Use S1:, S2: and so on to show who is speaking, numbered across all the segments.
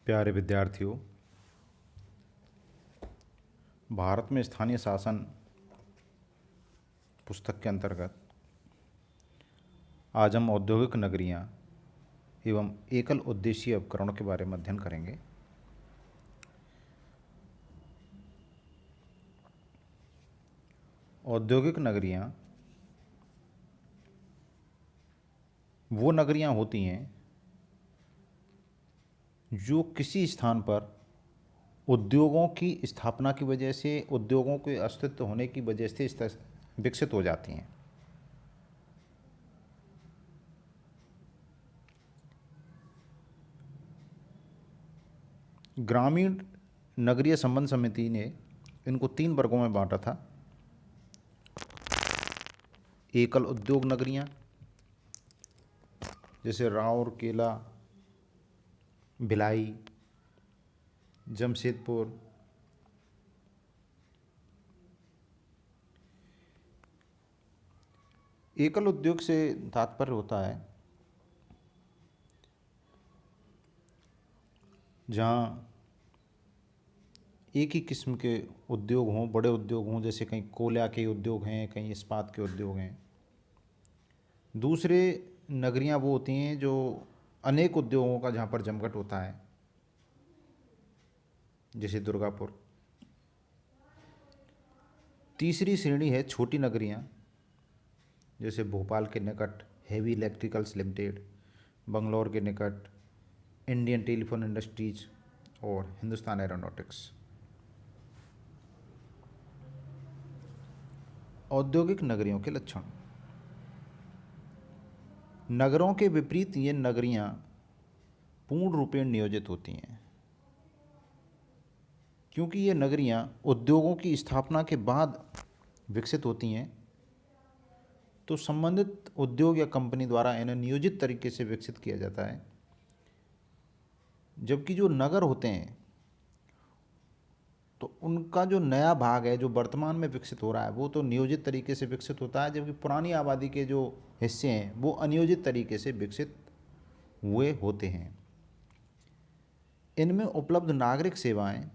S1: प्यारे विद्यार्थियों, भारत में स्थानीय शासन पुस्तक के अंतर्गत आज हम औद्योगिक नगरियाँ एवं एकल उद्देशीय उपकरणों के बारे में अध्ययन करेंगे। औद्योगिक नगरियाँ वो नगरियाँ होती हैं जो किसी स्थान पर उद्योगों की स्थापना की वजह से, उद्योगों के अस्तित्व होने की वजह से विकसित हो जाती हैं। ग्रामीण नगरीय संबंध समिति ने इनको 3 वर्गों में बांटा था। एकल उद्योग नगरियाँ जैसे राउरकेला, भिलाई, जमशेदपुर, एकल उद्योग से तात्पर्य होता है जहाँ एक ही किस्म के उद्योग हों, बड़े उद्योग हों, जैसे कहीं कोयला के उद्योग हैं, कहीं इस्पात के उद्योग हैं। दूसरे नगरियाँ वो होती हैं जो अनेक उद्योगों का जहाँ पर जमघट होता है, जैसे दुर्गापुर। तीसरी श्रेणी है छोटी नगरियाँ, जैसे भोपाल के निकट हेवी इलेक्ट्रिकल्स लिमिटेड, बंगलौर के निकट इंडियन टेलीफोन इंडस्ट्रीज और हिंदुस्तान एरोनॉटिक्स। औद्योगिक नगरियों के लक्षण। नगरों के विपरीत ये नगरियाँ पूर्ण रूपेण नियोजित होती हैं, क्योंकि ये नगरियाँ उद्योगों की स्थापना के बाद विकसित होती हैं, तो संबंधित उद्योग या कंपनी द्वारा इन्हें नियोजित तरीके से विकसित किया जाता है। जबकि जो नगर होते हैं तो उनका जो नया भाग है, जो वर्तमान में विकसित हो रहा है, वो तो नियोजित तरीके से विकसित होता है, जबकि पुरानी आबादी के जो हिस्से हैं वो अनियोजित तरीके से विकसित हुए होते हैं। इनमें उपलब्ध नागरिक सेवाएं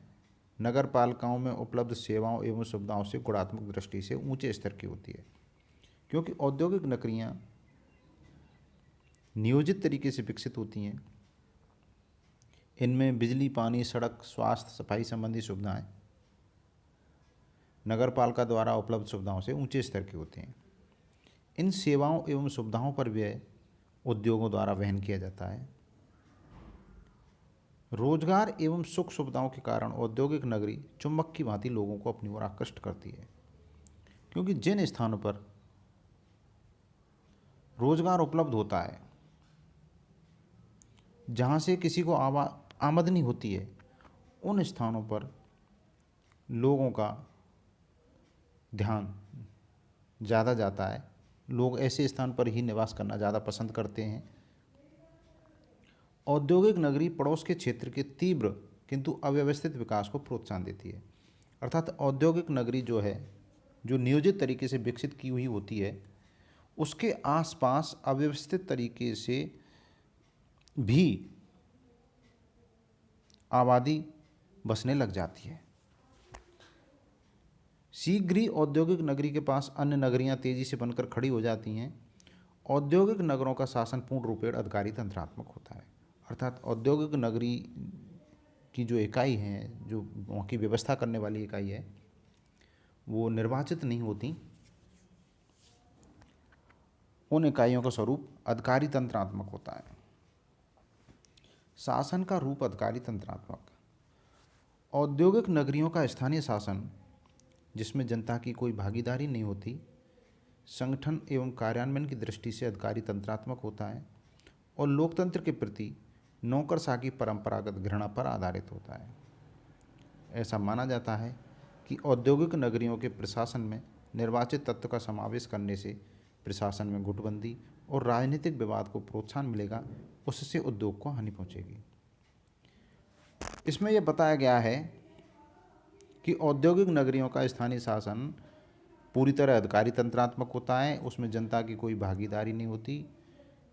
S1: नगर पालिकाओं में उपलब्ध सेवाओं एवं सुविधाओं से गुणात्मक दृष्टि से ऊंचे स्तर की होती है, क्योंकि औद्योगिक नगरियाँ नियोजित तरीके से विकसित होती हैं। इनमें बिजली, पानी, सड़क, स्वास्थ्य, सफाई संबंधी सुविधाएं नगर पालिका द्वारा उपलब्ध सुविधाओं से ऊंचे स्तर की होती हैं। इन सेवाओं एवं सुविधाओं पर व्यय उद्योगों द्वारा वहन किया जाता है। रोजगार एवं सुख सुविधाओं के कारण औद्योगिक नगरी चुंबक की भांति लोगों को अपनी ओर आकृष्ट करती है, क्योंकि जिन स्थानों पर रोजगार उपलब्ध होता है, जहाँ से किसी को आमदनी होती है, उन स्थानों पर लोगों का ध्यान ज़्यादा जाता है। लोग ऐसे स्थान पर ही निवास करना ज़्यादा पसंद करते हैं। औद्योगिक नगरी पड़ोस के क्षेत्र के तीव्र किंतु अव्यवस्थित विकास को प्रोत्साहन देती है। अर्थात औद्योगिक नगरी जो है, जो नियोजित तरीके से विकसित की हुई होती है, उसके आसपास अव्यवस्थित तरीके से भी आबादी बसने लग जाती है। शीघ्र ही औद्योगिक नगरी के पास अन्य नगरियां तेजी से बनकर खड़ी हो जाती हैं। औद्योगिक नगरों का शासन पूर्ण रूपेण अधिकारी तंत्रात्मक होता है। अर्थात औद्योगिक नगरी की जो इकाई है, जो वहाँ की व्यवस्था करने वाली इकाई है, वो निर्वाचित नहीं होती। उन इकाइयों का स्वरूप अधिकारी तंत्रात्मक होता है। शासन का रूप अधिकारी तंत्रात्मक। औद्योगिक नगरियों का स्थानीय शासन, जिसमें जनता की कोई भागीदारी नहीं होती, संगठन एवं कार्यान्वयन की दृष्टि से अधिकारी तंत्रात्मक होता है और लोकतंत्र के प्रति नौकरशाही की परंपरागत घृणा पर आधारित होता है। ऐसा माना जाता है कि औद्योगिक नगरियों के प्रशासन में निर्वाचित तत्व का समावेश करने से प्रशासन में गुटबंदी और राजनीतिक विवाद को प्रोत्साहन मिलेगा, उससे उद्योग को हानि पहुंचेगी। इसमें यह बताया गया है कि औद्योगिक नगरियों का स्थानीय शासन पूरी तरह अधिकारी तंत्रात्मक होता है। उसमें जनता की कोई भागीदारी नहीं होती।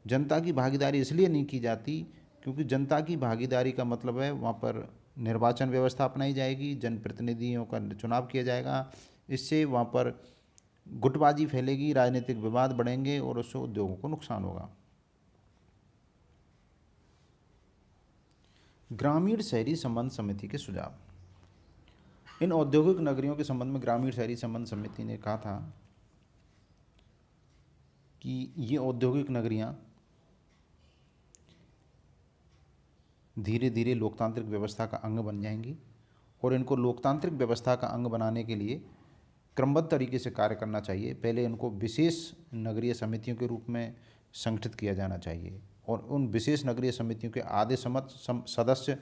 S1: जनता की भागीदारी इसलिए नहीं की जाती क्योंकि जनता की भागीदारी का मतलब है वहाँ पर निर्वाचन व्यवस्था अपनाई जाएगी, जनप्रतिनिधियों का चुनाव किया जाएगा। इससे वहाँ पर गुटबाजी फैलेगी, राजनीतिक विवाद बढ़ेंगे और उससे उद्योगों को नुकसान होगा। ग्रामीण शहरी संबंध समिति के सुझाव। इन औद्योगिक नगरियों के संबंध में ग्रामीण शहरी संबंध समिति ने कहा था कि ये औद्योगिक नगरियाँ धीरे धीरे लोकतांत्रिक व्यवस्था का अंग बन जाएंगी और इनको लोकतांत्रिक व्यवस्था का अंग बनाने के लिए क्रमबद्ध तरीके से कार्य करना चाहिए। पहले इनको विशेष नगरीय समितियों के रूप में संगठित किया जाना चाहिए और उन विशेष नगरीय समितियों के आधे सदस्य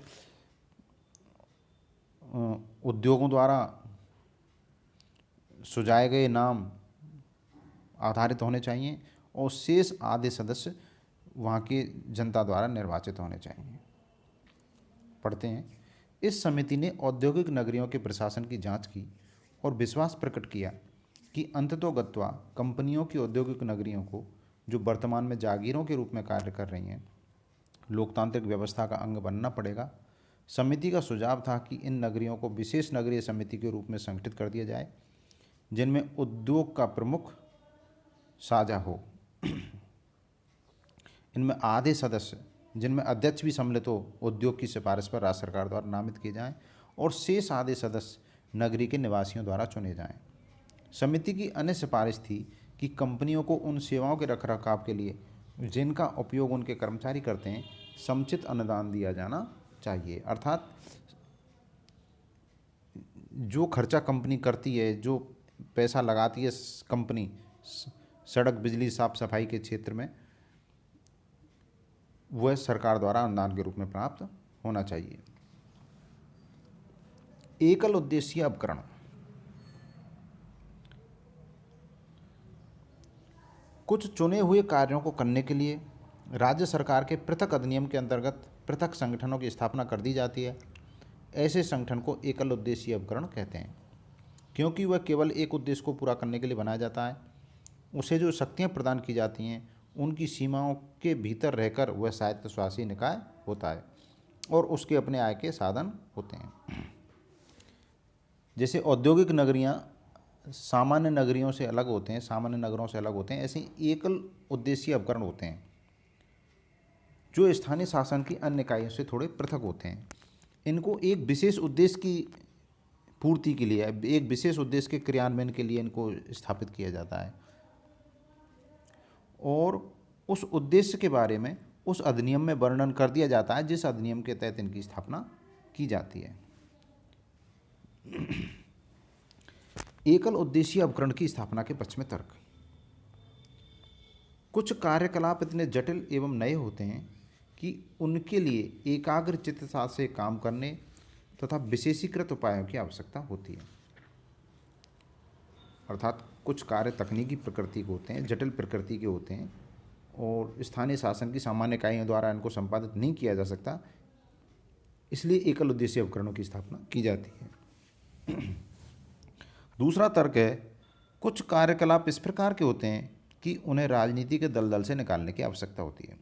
S1: उद्योगों द्वारा सुझाए गए नाम आधारित होने चाहिए और शेष आधे सदस्य वहाँ की जनता द्वारा निर्वाचित होने चाहिए। पढ़ते हैं, इस समिति ने औद्योगिक नगरियों के प्रशासन की जांच की और विश्वास प्रकट किया कि अंततोगत्वा कंपनियों की औद्योगिक नगरियों को, जो वर्तमान में जागीरों के रूप में कार्य कर रही हैं, लोकतांत्रिक व्यवस्था का अंग बनना पड़ेगा। समिति का सुझाव था कि इन नगरियों को विशेष नगरीय समिति के रूप में संगठित कर दिया जाए, जिनमें उद्योग का प्रमुख साझा हो। इनमें आधे सदस्य, जिनमें अध्यक्ष भी सम्मिलित हो, उद्योग की सिफारिश पर राज्य सरकार द्वारा नामित किए जाएं और शेष आधे सदस्य नगरी के निवासियों द्वारा चुने जाएं। समिति की अन्य सिफारिश थी कि कंपनियों को उन सेवाओं के रखरखाव के लिए जिनका उपयोग उनके कर्मचारी करते हैं, समुचित अनुदान दिया जाना चाहिए। अर्थात जो खर्चा कंपनी करती है, जो पैसा लगाती है कंपनी सड़क, बिजली, साफ सफाई के क्षेत्र में, वह सरकार द्वारा अनुदान के रूप में प्राप्त होना चाहिए। एकल उद्देशीय उपकरण। कुछ चुने हुए कार्यों को करने के लिए राज्य सरकार के पृथक अधिनियम के अंतर्गत पृथक संगठनों की स्थापना कर दी जाती है। ऐसे संगठन को एकल उद्देशीय उपकरण कहते हैं, क्योंकि वह केवल एक उद्देश्य को पूरा करने के लिए बनाया जाता है। उसे जो शक्तियाँ प्रदान की जाती हैं, उनकी सीमाओं के भीतर रहकर वह स्वायत्तशासी निकाय होता है और उसके अपने आय के साधन होते हैं। जैसे औद्योगिक नगरियाँ सामान्य नगरियों से अलग होते हैं, सामान्य नगरों से अलग होते हैं, ऐसे एकल उद्देशीय उपकरण होते हैं जो स्थानीय शासन की अन्य इकाइयों से थोड़े पृथक होते हैं। इनको एक विशेष उद्देश्य की पूर्ति के लिए, एक विशेष उद्देश्य के क्रियान्वयन के लिए इनको स्थापित किया जाता है और उस उद्देश्य के बारे में उस अधिनियम में वर्णन कर दिया जाता है जिस अधिनियम के तहत इनकी स्थापना की जाती है। एकल उद्देशीय उपकरण की स्थापना के पक्ष में तर्क। कुछ कार्यकलाप इतने जटिल एवं नए होते हैं कि उनके लिए एकाग्र चित्तता से काम करने तथा विशेषीकृत उपायों की आवश्यकता होती है। अर्थात कुछ कार्य तकनीकी प्रकृति के होते हैं, जटिल प्रकृति के होते हैं और स्थानीय शासन की सामान्य इकाइयों द्वारा इनको संपादित नहीं किया जा सकता, इसलिए एकल उद्देशीय उपकरणों की स्थापना की जाती है। दूसरा तर्क है, कुछ कार्यकलाप इस प्रकार के होते हैं कि उन्हें राजनीति के दलदल से निकालने की आवश्यकता होती है।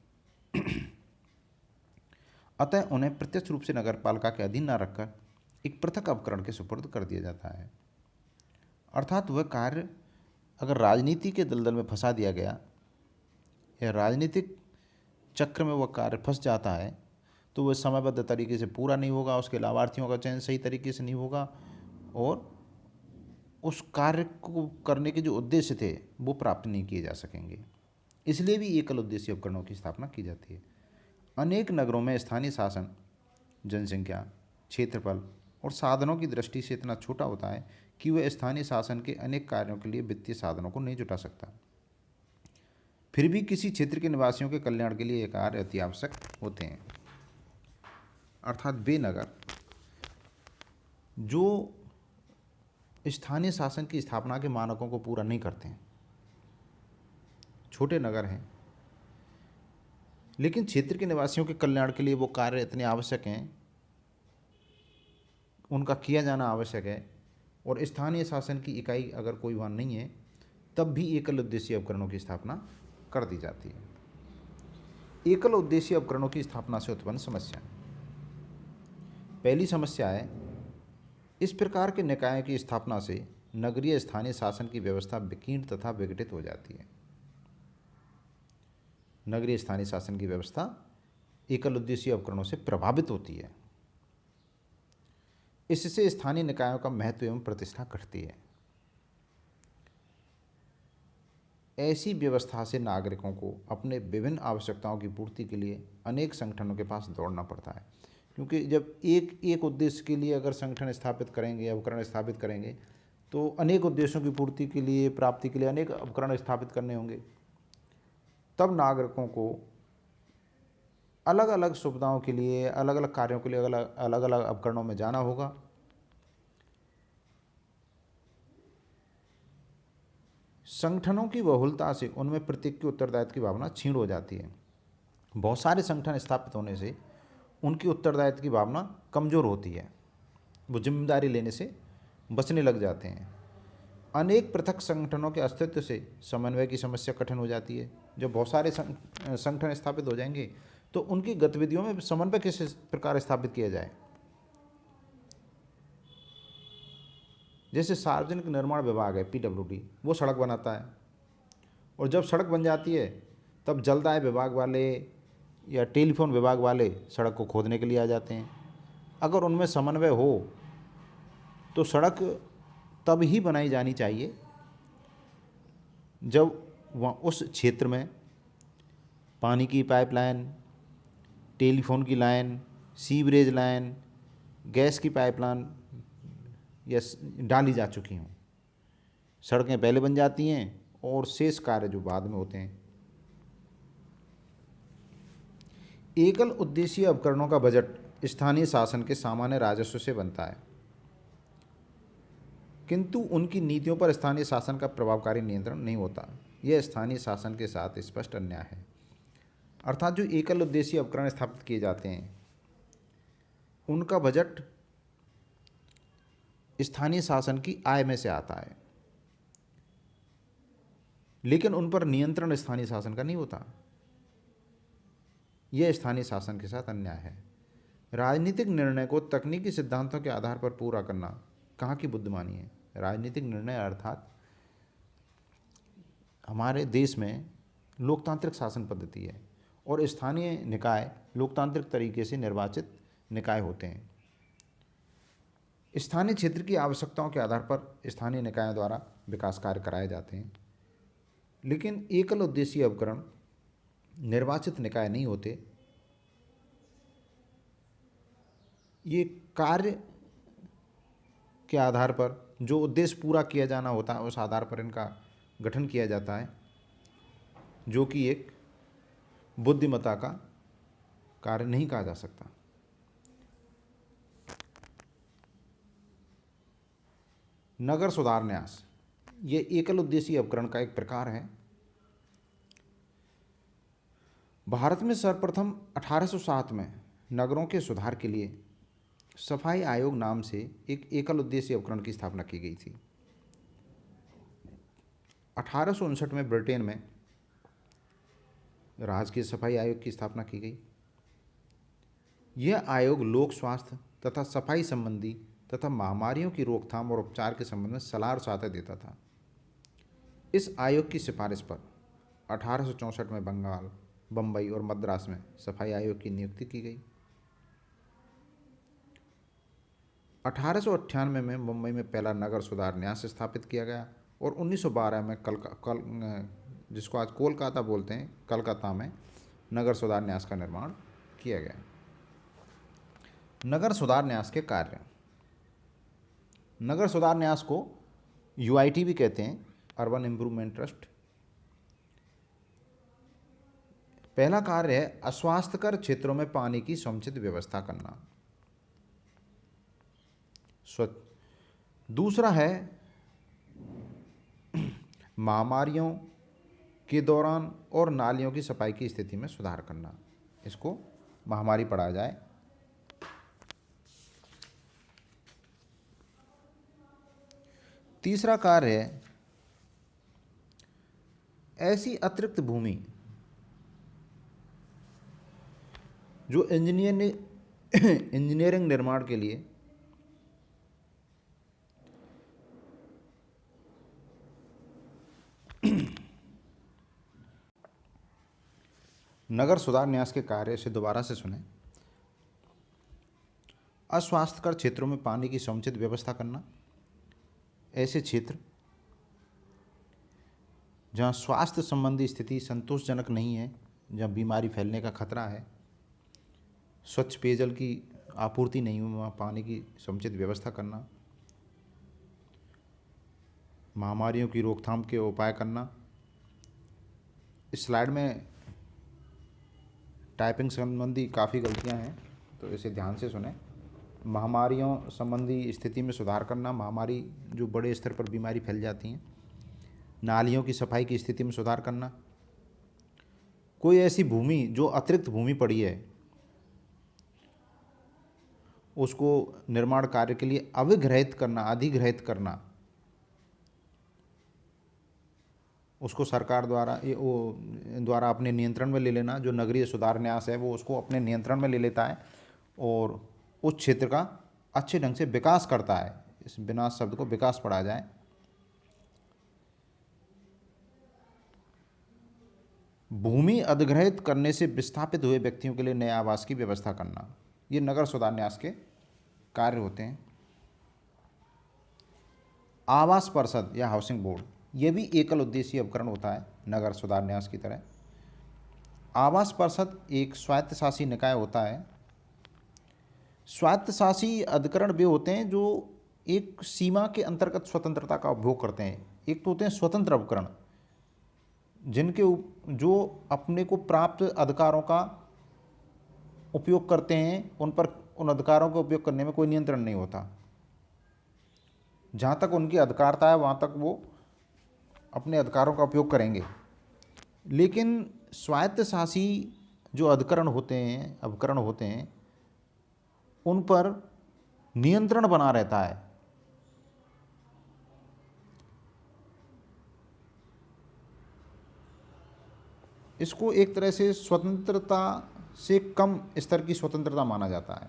S1: अतः उन्हें प्रत्यक्ष रूप से नगरपालिका के अधीन न रखकर एक पृथक उपकरण के सुपुर्द कर दिया जाता है। अर्थात वह कार्य अगर राजनीति के दलदल में फंसा दिया गया या राजनीतिक चक्र में वह कार्य फंस जाता है तो वह समयबद्ध तरीके से पूरा नहीं होगा, उसके लाभार्थियों का चयन सही तरीके से नहीं होगा और उस कार्य को करने के जो उद्देश्य थे वो प्राप्त नहीं किए जा सकेंगे। इसलिए भी एकल उद्देशीय उपकरणों की स्थापना की जाती है। अनेक नगरों में स्थानीय शासन जनसंख्या, क्षेत्रफल और साधनों की दृष्टि से इतना छोटा होता है कि वह स्थानीय शासन के अनेक कार्यों के लिए वित्तीय साधनों को नहीं जुटा सकता। फिर भी किसी क्षेत्र के निवासियों के कल्याण के लिए ये कार्य अति आवश्यक होते हैं। अर्थात वे नगर जो स्थानीय शासन की स्थापना के मानकों को पूरा नहीं करते हैं, छोटे नगर हैं, लेकिन क्षेत्र के निवासियों के कल्याण के लिए वो कार्य इतने आवश्यक हैं, उनका किया जाना आवश्यक है और स्थानीय शासन की इकाई अगर कोई वहाँ नहीं है तब भी एकल उद्देशीय उपकरणों की स्थापना कर दी जाती है। एकल उद्देशीय उपकरणों की स्थापना से उत्पन्न समस्या। पहली समस्या है, इस प्रकार के निकायों की स्थापना से नगरीय स्थानीय शासन की व्यवस्था विकीर्ण तथा विघटित हो जाती है। नगरीय स्थानीय शासन की व्यवस्था एकल उद्देशीय उपकरणों से प्रभावित होती है। इससे स्थानीय निकायों का महत्व एवं प्रतिष्ठा घटती है। ऐसी व्यवस्था से नागरिकों को अपने विभिन्न आवश्यकताओं की पूर्ति के लिए अनेक संगठनों के पास दौड़ना पड़ता है, क्योंकि जब एक उद्देश्य के लिए अगर संगठन स्थापित करेंगे या उपकरण स्थापित करेंगे तो अनेक उद्देश्यों की पूर्ति के लिए, प्राप्ति के लिए अनेक उपकरण स्थापित करने होंगे। तब नागरिकों को अलग अलग सुविधाओं के लिए, अलग अलग कार्यों के लिए अलग अलग उपकरणों में जाना होगा। संगठनों की बहुलता से उनमें प्रत्येक के उत्तरदायित्व की भावना क्षीण हो जाती है। बहुत सारे संगठन स्थापित होने से उनकी उत्तरदायित्व की भावना कमज़ोर होती है, वो जिम्मेदारी लेने से बचने लग जाते हैं। अनेक पृथक संगठनों के अस्तित्व से समन्वय की समस्या कठिन हो जाती है। जब बहुत सारे संगठन स्थापित हो जाएंगे तो उनकी गतिविधियों में समन्वय किस प्रकार स्थापित किया जाए। जैसे सार्वजनिक निर्माण विभाग है, PWD, वो सड़क बनाता है, और जब सड़क बन जाती है तब जलदाय विभाग वाले या टेलीफोन विभाग वाले सड़क को खोदने के लिए आ जाते हैं। अगर उनमें समन्वय हो तो सड़क तब ही बनाई जानी चाहिए जब वहाँ उस क्षेत्र में पानी की पाइपलाइन, टेलीफोन की लाइन, सीवरेज लाइन, गैस की पाइपलाइन या डाली जा चुकी हों। सड़कें पहले बन जाती हैं और शेष कार्य जो बाद में होते हैं। एकल उद्देशीय उपकरणों का बजट स्थानीय शासन के सामान्य राजस्व से बनता है, किंतु उनकी नीतियों पर स्थानीय शासन का प्रभावकारी नियंत्रण नहीं होता। यह स्थानीय शासन के साथ स्पष्ट अन्याय है। अर्थात जो एकल उद्देशीय उपकरण स्थापित किए जाते हैं उनका बजट स्थानीय शासन की आय में से आता है, लेकिन उन पर नियंत्रण स्थानीय शासन का नहीं होता। यह स्थानीय शासन के साथ अन्याय है। राजनीतिक निर्णय को तकनीकी सिद्धांतों के आधार पर पूरा करना कहाँ की बुद्धिमानी है। राजनीतिक निर्णय अर्थात हमारे देश में लोकतांत्रिक शासन पद्धति है और स्थानीय निकाय लोकतांत्रिक तरीके से निर्वाचित निकाय होते हैं। स्थानीय क्षेत्र की आवश्यकताओं के आधार पर स्थानीय निकायों द्वारा विकास कार्य कराए जाते हैं, लेकिन एकल उद्देशीय उपकरण निर्वाचित निकाय नहीं होते। ये कार्य के आधार पर जो उद्देश्य पूरा किया जाना होता है उस आधार पर इनका गठन किया जाता है, जो कि एक बुद्धिमत्ता का कार्य नहीं कहा जा सकता। नगर सुधार न्यास ये एकल उद्देशीय उपकरण का एक प्रकार है। भारत में सर्वप्रथम 1807 में नगरों के सुधार के लिए सफाई आयोग नाम से एक एकल उद्देशीय उपकरण की स्थापना की गई थी। 1859 में ब्रिटेन में राजकीय सफाई आयोग की स्थापना की गई। यह आयोग लोक स्वास्थ्य तथा सफाई संबंधी तथा महामारियों की रोकथाम और उपचार के संबंध में सलाह और सहायता देता था। इस आयोग की सिफारिश पर 1864 में बंगाल, बम्बई और मद्रास में सफाई आयोग की नियुक्ति की गई। 1898 में मुंबई में पहला नगर सुधार न्यास स्थापित किया गया और 1912 में जिसको आज कोलकाता बोलते हैं, कलकत्ता में नगर सुधार न्यास का निर्माण किया गया। नगर सुधार न्यास के कार्य। नगर सुधार न्यास को UIT भी कहते हैं, अर्बन इम्प्रूवमेंट ट्रस्ट। पहला कार्य है अस्वास्थ्यकर क्षेत्रों में पानी की समुचित व्यवस्था करना, स्वच्छ। दूसरा है महामारियों के दौरान और नालियों की सफाई की स्थिति में सुधार करना, इसको महामारी पढ़ा जाए। तीसरा कार्य है ऐसी अतिरिक्त भूमि जो इंजीनियरिंग निर्माण के लिए नगर सुधार न्यास के कार्य से दोबारा से सुने। अस्वास्थ्यकर क्षेत्रों में पानी की समुचित व्यवस्था करना, ऐसे क्षेत्र जहाँ स्वास्थ्य संबंधी स्थिति संतोषजनक नहीं है, जहाँ बीमारी फैलने का खतरा है, स्वच्छ पेयजल की आपूर्ति नहीं हुई, वहाँ पानी की समुचित व्यवस्था करना, महामारियों की रोकथाम के उपाय करना। इस स्लाइड में टाइपिंग संबंधी काफ़ी गलतियाँ हैं, तो इसे ध्यान से सुने। महामारियों संबंधी स्थिति में सुधार करना, महामारी जो बड़े स्तर पर बीमारी फैल जाती हैं। नालियों की सफाई की स्थिति में सुधार करना। कोई ऐसी भूमि जो अतिरिक्त भूमि पड़ी है उसको निर्माण कार्य के लिए अविग्रहित करना, अधिग्रहित करना, उसको सरकार द्वारा अपने नियंत्रण में ले लेना। जो नगरीय सुधार न्यास है वो उसको अपने नियंत्रण में ले लेता है और उस क्षेत्र का अच्छे ढंग से विकास करता है। इस विनाश शब्द को विकास पढ़ा जाए। भूमि अधिग्रहित करने से विस्थापित हुए व्यक्तियों के लिए नए आवास की व्यवस्था करना, ये नगर सुधार न्यास के कार्य होते हैं। आवास परिषद या हाउसिंग बोर्ड, ये भी एकल उद्देशीय उपकरण होता है नगर सुधार न्यास की तरह। आवास परिषद एक स्वायत्तशासी निकाय होता है। स्वायत्तशासी अधिकरण वे होते हैं जो एक सीमा के अंतर्गत स्वतंत्रता का उपभोग करते हैं। एक तो होते हैं स्वतंत्र उपकरण जो अपने को प्राप्त अधिकारों का उपयोग करते हैं, उन अधिकारों का उपयोग करने में कोई नियंत्रण नहीं होता। जहाँ तक उनकी अधिकारता है वहाँ तक वो अपने अधिकारों का उपयोग करेंगे। लेकिन स्वायत्तशासी जो उपकरण होते हैं उन पर नियंत्रण बना रहता है। इसको एक तरह से स्वतंत्रता से कम स्तर की स्वतंत्रता माना जाता है।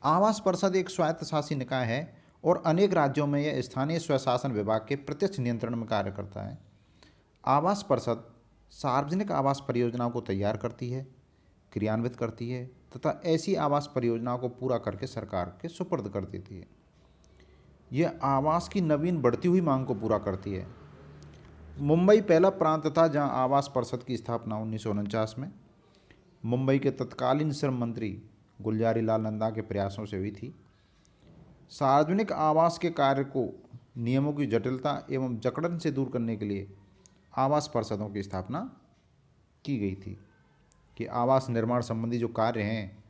S1: आवास परिषद एक स्वायत्तशासी निकाय है और अनेक राज्यों में यह स्थानीय स्वशासन विभाग के प्रत्यक्ष नियंत्रण में कार्य करता है। आवास परिषद सार्वजनिक आवास परियोजनाओं को तैयार करती है, क्रियान्वित करती है तथा ऐसी आवास परियोजनाओं को पूरा करके सरकार के सुपुर्द कर देती है। यह आवास की नवीन बढ़ती हुई मांग को पूरा करती है। मुंबई पहला प्रांत था जहां आवास परिषद की स्थापना 1949 में मुंबई के तत्कालीन श्रम मंत्री गुलजारी लाल नंदा के प्रयासों से हुई थी। सार्वजनिक आवास के कार्य को नियमों की जटिलता एवं जकड़न से दूर करने के लिए आवास परिषदों की स्थापना की गई थी कि आवास निर्माण संबंधी जो कार्य हैं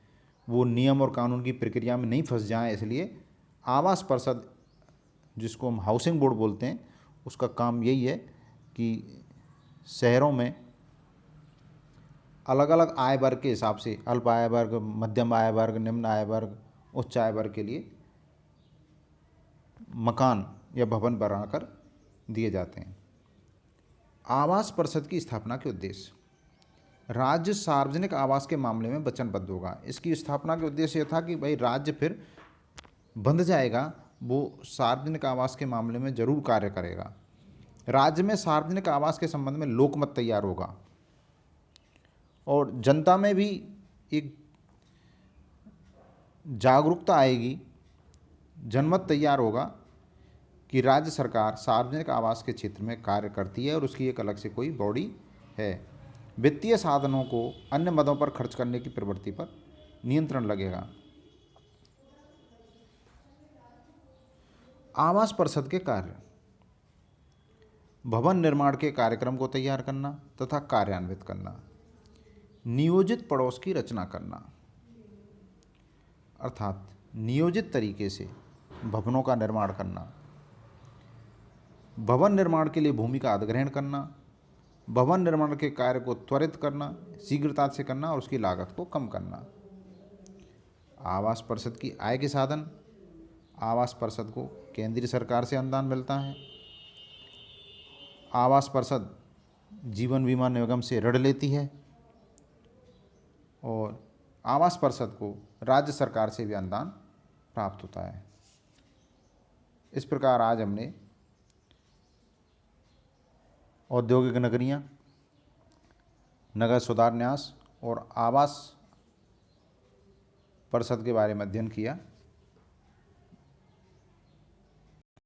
S1: वो नियम और कानून की प्रक्रिया में नहीं फंस जाएं। इसलिए आवास परिषद, जिसको हम हाउसिंग बोर्ड बोलते हैं, उसका काम यही है कि शहरों में अलग अलग आय वर्ग के हिसाब से, अल्प आय वर्ग, मध्यम आय वर्ग, निम्न आय वर्ग, उच्च आय वर्ग के लिए मकान या भवन बनाकर दिए जाते हैं। आवास परिषद की स्थापना के उद्देश्य, राज्य सार्वजनिक आवास के मामले में वचनबद्ध होगा। इसकी स्थापना के उद्देश्य यह था कि भाई राज्य फिर बंध जाएगा, वो सार्वजनिक आवास के मामले में जरूर कार्य करेगा। राज्य में सार्वजनिक आवास के संबंध में लोकमत तैयार होगा और जनता में भी एक जागरूकता आएगी, जनमत तैयार होगा कि राज्य सरकार सार्वजनिक आवास के क्षेत्र में कार्य करती है और उसकी एक अलग से कोई बॉडी है। वित्तीय साधनों को अन्य मदों पर खर्च करने की प्रवृत्ति पर नियंत्रण लगेगा। आवास परिषद के कार्य, भवन निर्माण के कार्यक्रम को तैयार करना तथा कार्यान्वित करना, नियोजित पड़ोस की रचना करना, अर्थात नियोजित तरीके से भवनों का निर्माण करना, भवन निर्माण के लिए भूमि का अधिग्रहण करना, भवन निर्माण के कार्य को त्वरित करना, शीघ्रता से करना और उसकी लागत को कम करना। आवास परिषद की आय के साधन, आवास परिषद को केंद्रीय सरकार से अनुदान मिलता है। आवास परिषद जीवन बीमा निगम से ऋण लेती है। और आवास परिषद को राज्य सरकार से भी अनुदान प्राप्त होता है। इस प्रकार आज हमने औद्योगिक नगरियाँ, नगर सुधार न्यास और आवास परिषद के बारे में अध्ययन किया।